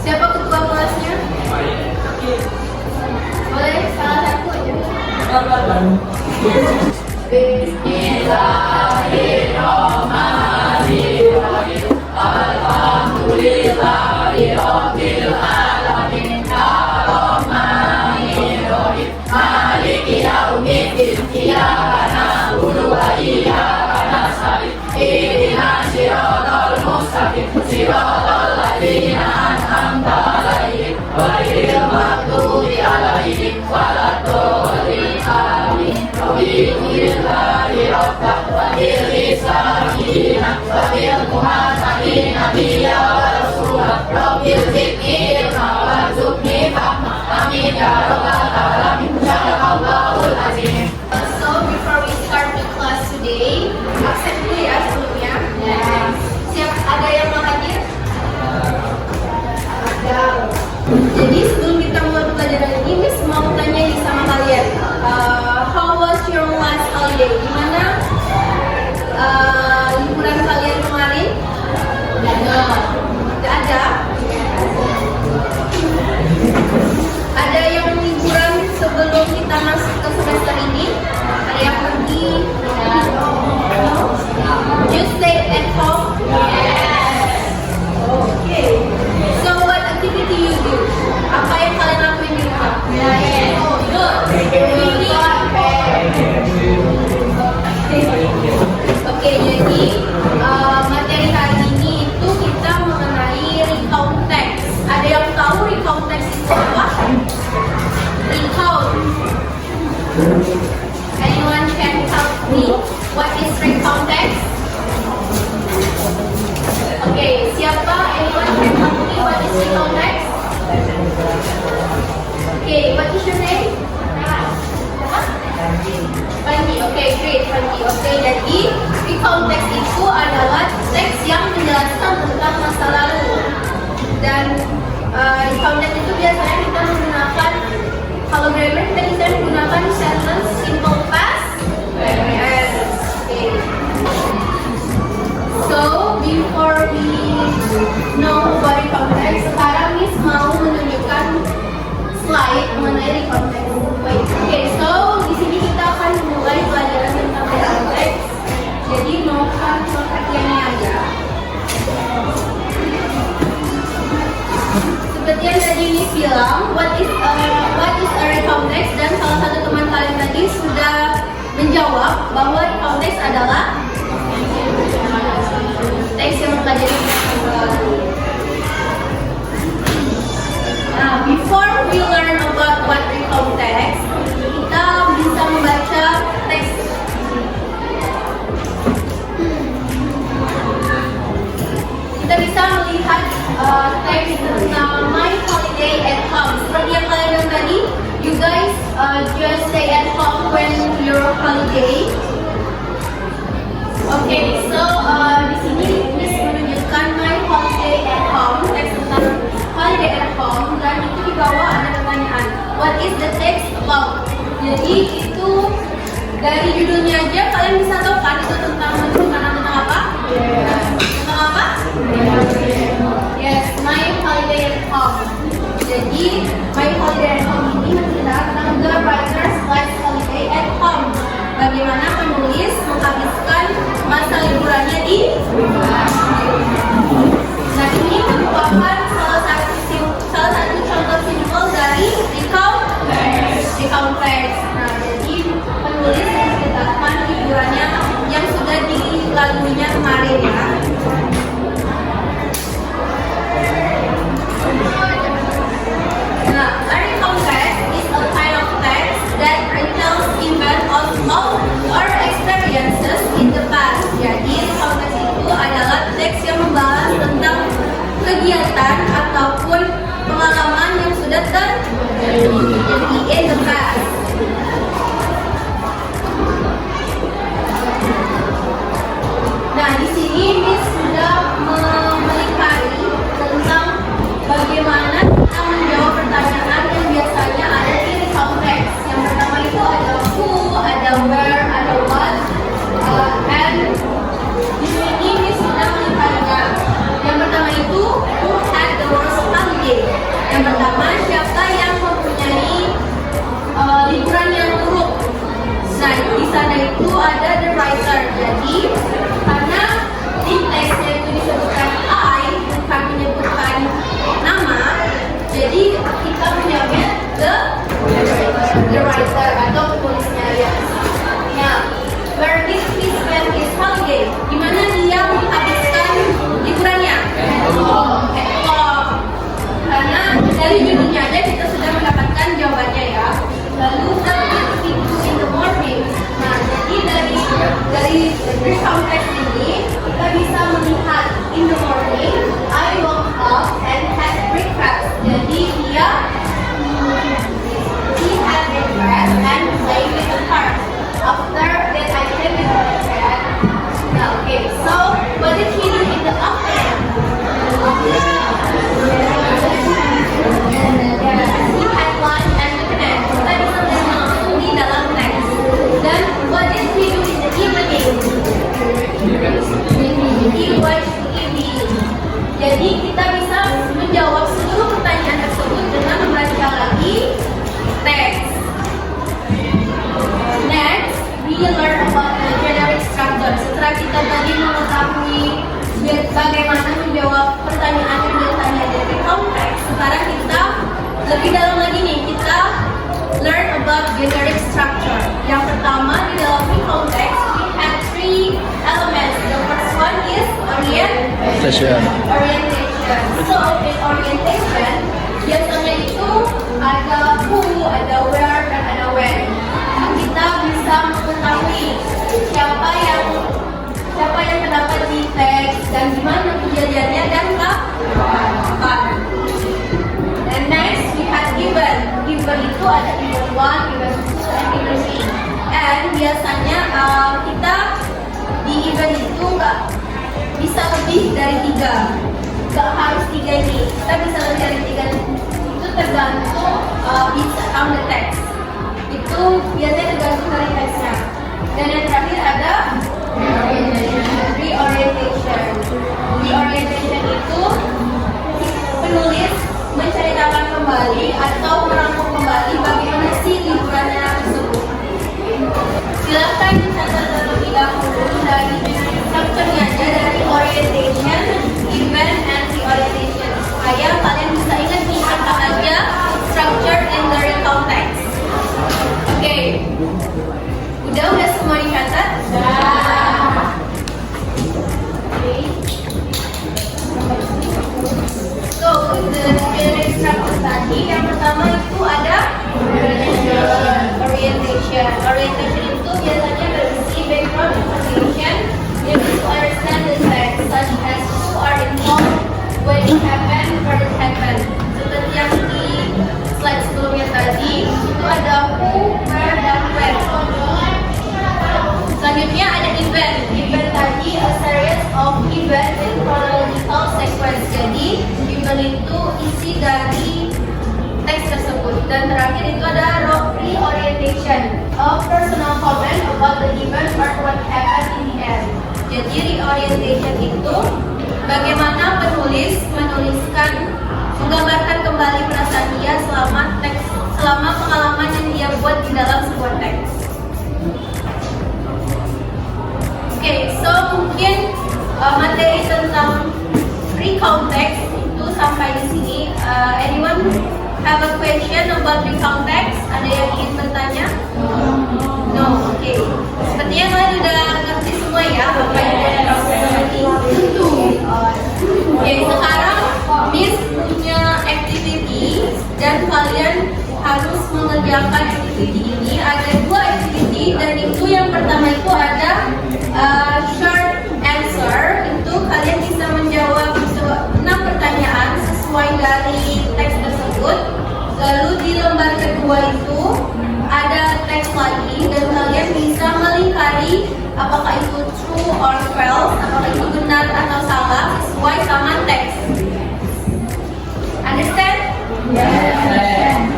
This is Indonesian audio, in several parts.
Siapa ketua kelasnya? Boleh salah satu aja. Bismillahirrahmanirrahim. Alhamdulillahirabbil alamin. Arrahmanirrahim. Maliki yaumiddin. Iyyaka na'budu wa iyyaka nasta'in. Ihdinas siratal mustaqim. Siratal ladzina an'amta 'alaihim ghairil maghdubi 'alaihim waladdallin. Amin. Rabbillahi rabbah wa bil islamina wa bil muhammadin nabiyya wa rasulah. Rabbil zidni ilma warzuqni fahma. Amin ya rabbal alamin. Sadaqallahul azim. So before we start the class today, absen dulu ya sebelumnya. Yes. Siap, ada yang mau hadir? Ada. Jadi sebelum kita mulai pelajaran ini, Miss mau tanya nih sama kalian. How was your last holiday? Gimana liburan kalian kemarin? Tidak ada. Ada yang liburan sebelum kita masuk ke semester ini? Ada yang pergi? You stay at home? Yes. Okay. So what activity you do? Apa yang kalian lakuin di rumah? Yes. Oh, good. Oke, jadi materi hari ini itu kita mengenai recount text. Ada yang tahu recount text itu apa? Recount. Anyone can help me? What is recount text? Oke, siapa? Anyone can help me? What is recount text? Oke, what is your name? Panji, oke, great, Panji. Oke, jadi recount text itu adalah teks yang menjelaskan tentang masa lalu. Dan recount text itu biasanya kita menggunakan, kalau grammar kita bisa menggunakan sentence simple past. Yes. Okay. So before we know what recount text, sekarang Miss mau menunjukkan slide mengenai recount text. Oke, so di sini kita akan mulai pelajaran tentang recount text. Jadi mohon perhatiannya aja. Seperti yang tadi Miss bilang, what is a recount text, dan salah satu teman kalian tadi sudah menjawab bahwa recount text adalah teks yang mempelajari masa lalu. Nah, before we learn about what recount text, kita bisa membaca teks. Kita bisa melihat teks tentang my holiday at home. Seperti yang kalian bilang tadi, you guys just stay at home when you're holiday. Oke, so di sini Miss menunjukkan my holiday at home, teks tentang holiday at home, dan itu di bawah ada pertanyaan, what is the text about? Jadi itu dari judulnya aja kalian bisa tahu kan itu tentang apa? Yes. Tentang apa? Yes, my holiday at home. Jadi my holiday at home ini menceritakan tentang the writer's last holiday at home. Bagaimana penulis menghabiskan masa liburannya di rumah. Nah, ini merupakan salah satu contoh simpel dari recount text. Nah, jadi penulis menceritakan liburannya yang sudah dilaluinya kemarin ya. Nah, a recount text is a kind of text that retells events or experiences in the past. Jadi recount text itu adalah teks yang membahas tentang kegiatan ataupun pengalaman yang sudah terjadi in the past. Nah, di sini Miss sudah melingkari tentang bagaimana kita menjawab pertanyaan yang biasanya ada di recount text. Yang pertama itu ada who, ada where, ada what, and di sini Miss sudah melingkarinya. Yang pertama itu who had the worst Lebih dalam lagi nih, kita learn about generic structure. Yang pertama, di dalam context, we have three elements. The first one is orientation. So, in orientation, biasanya itu ada who, ada where, dan ada when. Kita bisa mengetahui siapa yang terdapat di teks dan gimana kejadiannya dan kapan. And next we have given. Given itu ada given 1, given 2, and given 3. And biasanya kita di event itu nggak bisa lebih dari 3. Nggak harus 3 ini. Kita bisa lebih dari 3. Itu tergantung bisa on the text. Itu biasanya tergantung dari teksnya. Dan yang terakhir ada reorientation. Reorientation itu penulis menceritakan kembali atau merangkum kembali bagaimana sih liburannya tersebut. Silakan dicatat terlebih dahulu dari strukturnya aja, dari orientation, event, and reorientation, supaya kalian bisa ingat nih apa aja structure in the context. Oke. Udah semua dicatat? So, the generic structure tadi, yang pertama itu ada orientation. Orientation itu biasanya berisi background information used to understand the text, such as who are involved, when it happened, where it happened. Seperti yang di slide sebelumnya tadi, itu ada who, where, dan when. Selanjutnya ada event. Event tadi a series of event in chronological sequence. Jadi event itu isi dari teks tersebut. Dan terakhir itu ada reorientation, a personal comment about the event or what happened in the end. Jadi reorientation itu bagaimana penulis menggambarkan kembali perasaan dia selama pengalaman yang dia buat di dalam sebuah teks. Oke, so mungkin materi tentang pre-context itu sampai di sini. Anyone have a question about pre-context? Ada yang ingin bertanya? No, oke. Sepertinya kalian udah ngerti semua ya apa yang ada di tentu. Oke, sekarang Miss punya activity dan kalian harus mengerjakan activity ini. Ada 2 activity dan itu yang pertama itu ada short answer. Itu kalian bisa menjawab 6 pertanyaan sesuai dari teks tersebut. Lalu di lembar kedua itu ada teks lagi dan kalian bisa melingkari apakah itu true or false, apakah itu benar atau salah sesuai sama teks. Understand? Yes.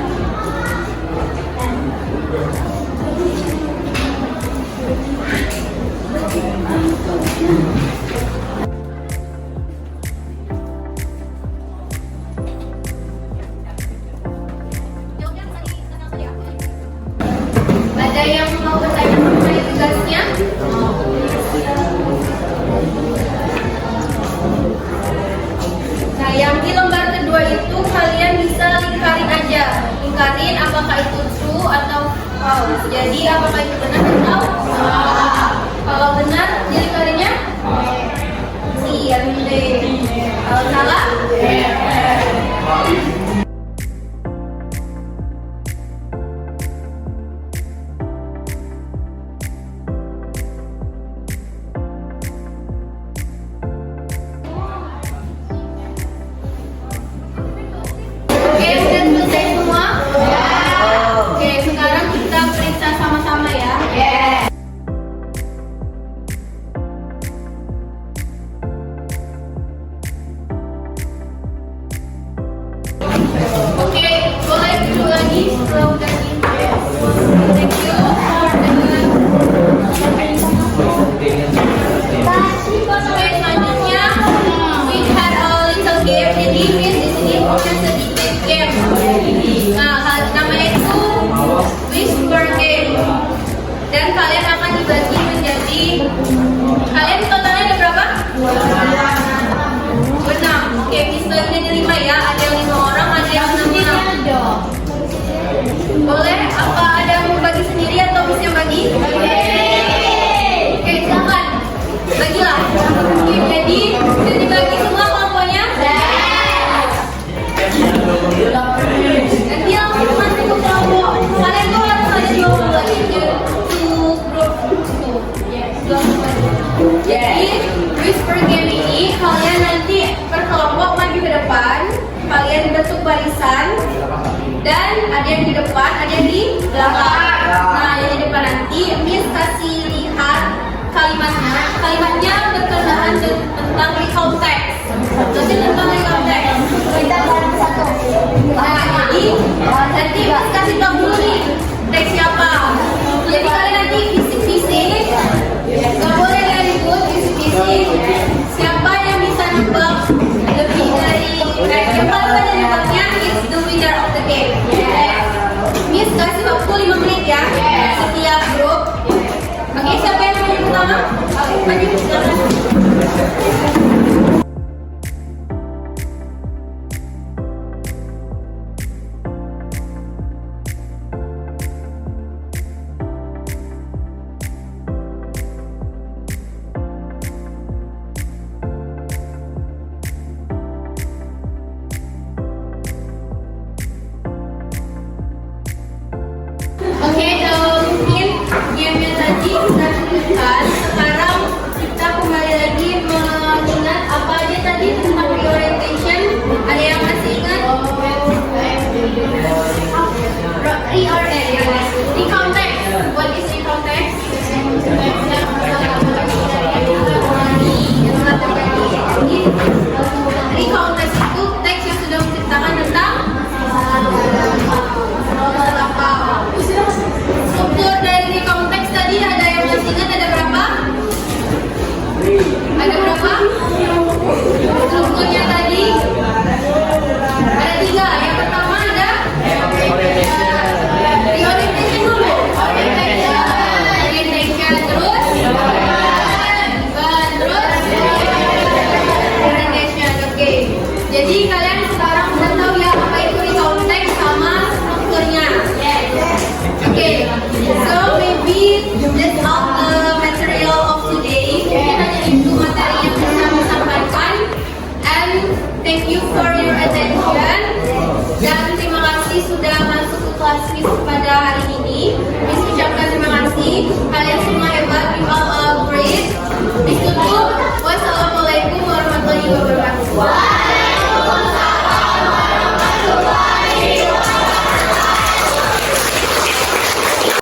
Ada yang mau bertanya mengenai tugasnya? Nah, yang di lembar kedua itu kalian bisa lingkarin aja. Lingkarin apakah itu true atau false. Jadi apakah itu benar atau salah. Kalau benar, dilingkarinnya si yang D. Kalau salah, oke, udah selesai semua? Oke, sekarang kita periksa sama-sama ya. Oke, boleh dulu lagi setelah udah di thank you for Oke, selanjutnya we had a little game. Jadi Miss di sini punya sedikit game. Nah, namanya itu whisper game. Dan kalian akan dibagi menjadi, kalian totalnya ada berapa? 6. Oke, pistolnya ada 5 ya. Ada yang 5 orang, ada yang 6 orang. Miss yang bagi? Oke, silakan. Bagilah. Oke, jadi sudah dibagi semua kelompoknya? Nanti langsung masuk ke kelompok. Kalian tuh harus ada 2 grup. Jadi, whisper game ini kalian nanti per kelompok maju ke depan. Kalian bentuk barisan. Dan ada yang di depan, ada yang di belakang. Nah, yang di depan nanti Miss kasih lihat kalimatnya. Kalimatnya berkenaan tentang recall text. Jadi tentang recall text. Kita bareng satu. Nah, jadi nanti Miss kasih tahu dulu nih teks siapa. Jadi kalian nanti fisik-fisik. Gak boleh kalian ikut fisik-fisik. Siapa yang bisa nebak lebih dari yang paling banyak nebaknya is the winner of the game. Miss kasih waktu 5 menit ya. Setiap grup. Oke, siapa yang mau pertama? Maju.